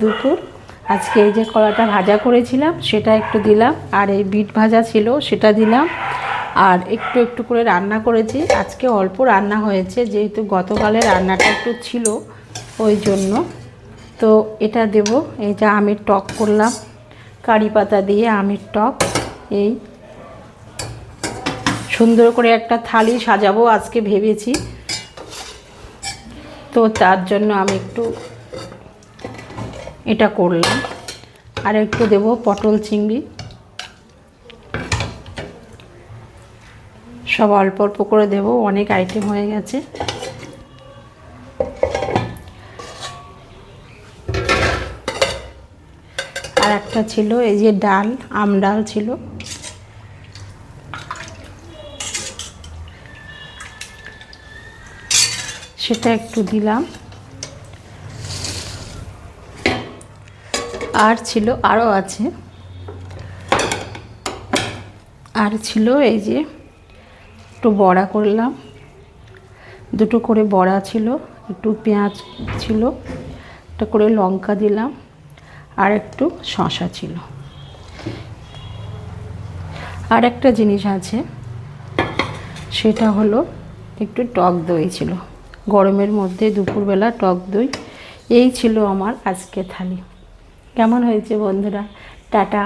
দুপুর। আজকে এই যে কলাটা ভাজা করেছিলাম সেটা একটু দিলাম, আর এই বিট ভাজা ছিল সেটা দিলাম, আর একটু একটু করে রান্না করেছি। আজকে অল্প রান্না হয়েছে, যেহেতু গতকালের রান্নাটা একটু ছিল ওই জন্য। তো এটা দেব। এই যে আমের টক করলাম, কারি পাতা দিয়ে আমের টক। এই সুন্দর করে একটা থালি সাজাবো আজকে ভেবেছি, তো তার জন্য আমি একটু এটা করলাম। আর একটু দেব পটল চিংড়ি, সব অল্প অল্প করে দেব, অনেক আইটেম হয়ে গেছে। আর একটা ছিল এই যে ডাল, আম ডাল ছিল, সেটা একটু দিলাম। আর ছিল, আরও আছে, আর ছিল এই যে একটু বড়া করলাম, দুটো করে বড়া ছিল, একটু পেঁয়াজ ছিল, একটা করে লঙ্কা দিলাম, আর একটু শসা ছিল। আর একটা জিনিস আছে, সেটা হলো একটু টক দই ছিল, গরমের মধ্যে দুপুরবেলা টক দই। এই ছিল আমার আজকে থালি। কেমন হয়েছে বন্ধুরা? টাটা।